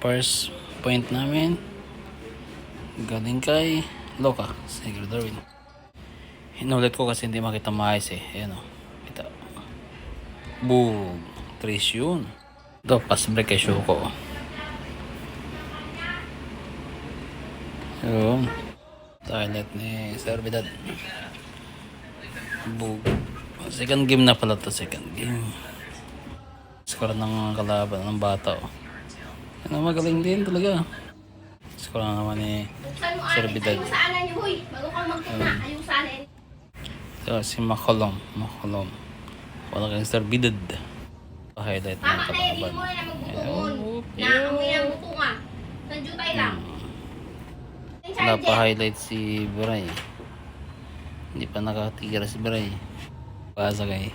first point namin galing kay Loka, Sigurd Darwin. Hinulit ko kasi hindi makita maayos eh. Ayan o. Kita. Boom. Trace yun. Ito, pass break kay Shoko. Yun. Toilet ni Servidad. Boom. Second game na pala to. Second game. Score ng kalaban ng bata o. Ano, magaling din talaga. Score na naman ni Servidad. So, si Makolom. Wala kang Servidad. Highlight ng kalaban. Napa-highlight si Bray. Hindi pa nakatira si Bray. Pasa kay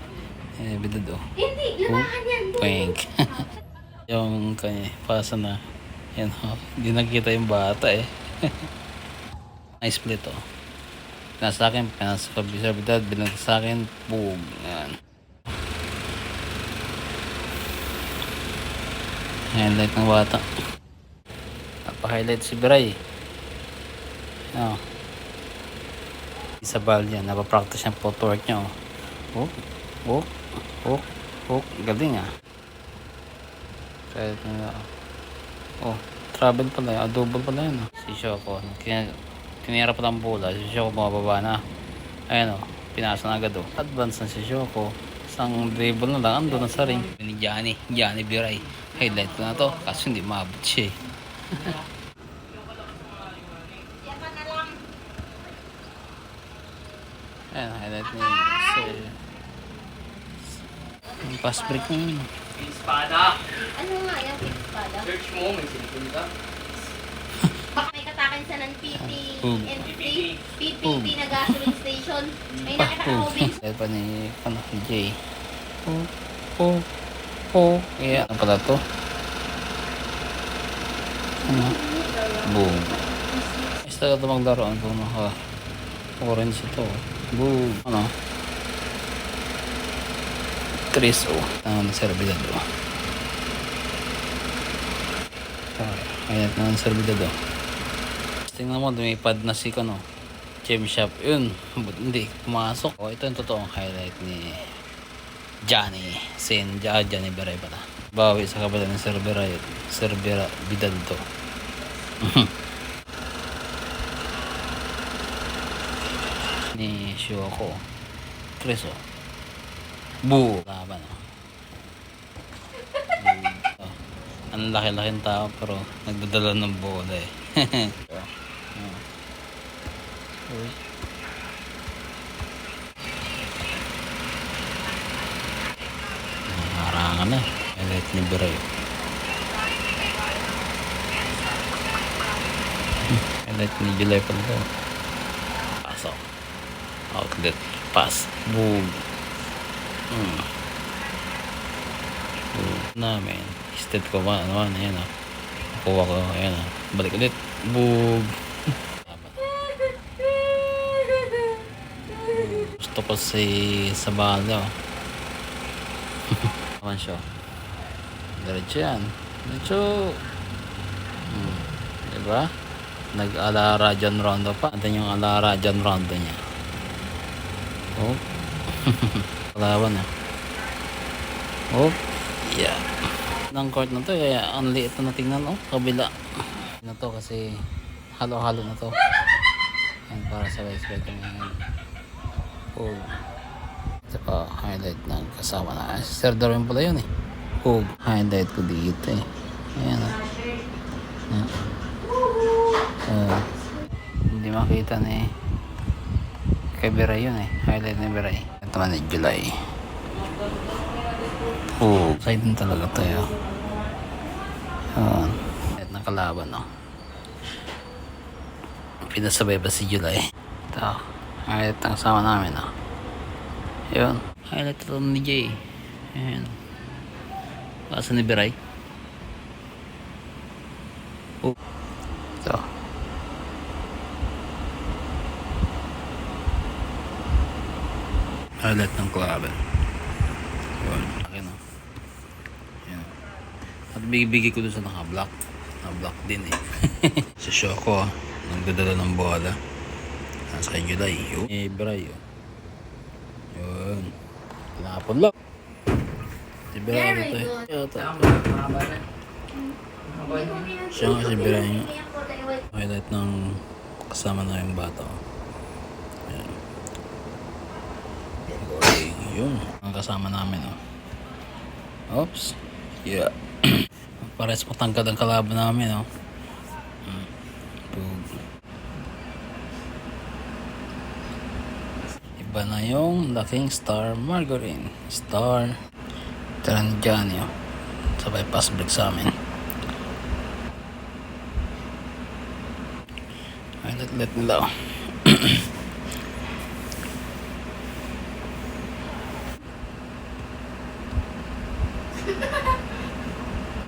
Bidad o. Hindi, lamahan yan. Pink. Yung kanya, pasa na. Yan o. Hindi nakita yung bata eh. Nice split o. Pinasa sa akin, pinasa sa Servidad, bilang sa akin, boom. Yan. Highlight ng bata. Napa-highlight si Bray. Oh. Isabal yan. Napapractice yung footwork niya. Galing ah. Travel pala yan. Double pala yan. Si Shoko. Kinira pa lang bola. Si Shoko bumababa na. Ayan o. Pinasa na agad o. Advance na si Shoko. Isang dribble na lang. Ando na sa ring. Ni Johnny Biray. Highlight ko na to. Kasi hindi maabot siya eh. Ayan, highlight niya. Yung pass break na yun. Espada. Ano nga yan, espada? Search mo, may cellphone ka. Baka may katakan sa ng PPP na gasoline station. May nakita ka Robin. Dahil pa ni Jay. Kaya ano pala to? Boom. Basta ka ito maglaro. Ano naka orange ito. Boom. Ano? 3-0. Ang Servidad o. Ayan na ang Servidad o. Tingnan mo, dumipad na si Gem Shop. Yun. Hindi. Pumasok. O, ito yung totoong highlight ni Johnny Biray pala. Bawi sa kabila ng Servidad to. Ni Shoko. Kreso. Boo! Laban o. Ang laki-laking tao pero nagdadala ng bola eh. Harangan na. Highlight ni Biray. Highlight ni July pala daw. Pasok. Outlet. Pass. Boom. Namin. State ko ba? Ano yan o. Nakuha ko. Ayan o. Balik ulit. Boom. Gusto ko si Sabala o. Awan siya. Diretso yan. Diretso. Diba? Nag-alara John Rondo pa. Ito yung alara John Rondo niya. Oh. Kalaban o. Yeah. Ng court na to. Kaya ang liit na tingnan o. Kabila. Na to kasi halo-halo na to. Yan para sa sabay-sabay kami ngayon. Ito pa highlight ng kasama na. Sir Darwin pala yun eh. Highlight ko dito eh. Ayan o. Hindi makita ni kay Biray yun eh. Highlight ni Biray. Ito man ni July. Side din talaga tayo. Highlight ng kalaban o. Pinasabay ba si July? Ito. Highlight ng kasama namin o. Yun. Highlight ito ni Jay. Ayan. Basa ni Biray. Ito. Highlight ng kalaban. Yun. Akin o. Yan. At bigay ko doon sa naka-block. Na-block din eh. Si Shoko, nagdadala ng bola. Nasa kay July. Yun. Bray. Yun. Pinapon lang. Si Bray Very ito eh. good. Yata. Siya nga si Bray. Highlight ng kasama na yung bata. Ayan. Okay, yun. Ang kasama namin. Oops. Yeah. Pares matangkad ang kalaban namin. Iba na yung laking Star Margarine. Star Taranjani. Sabay pass break sa amin. Ay, let nila.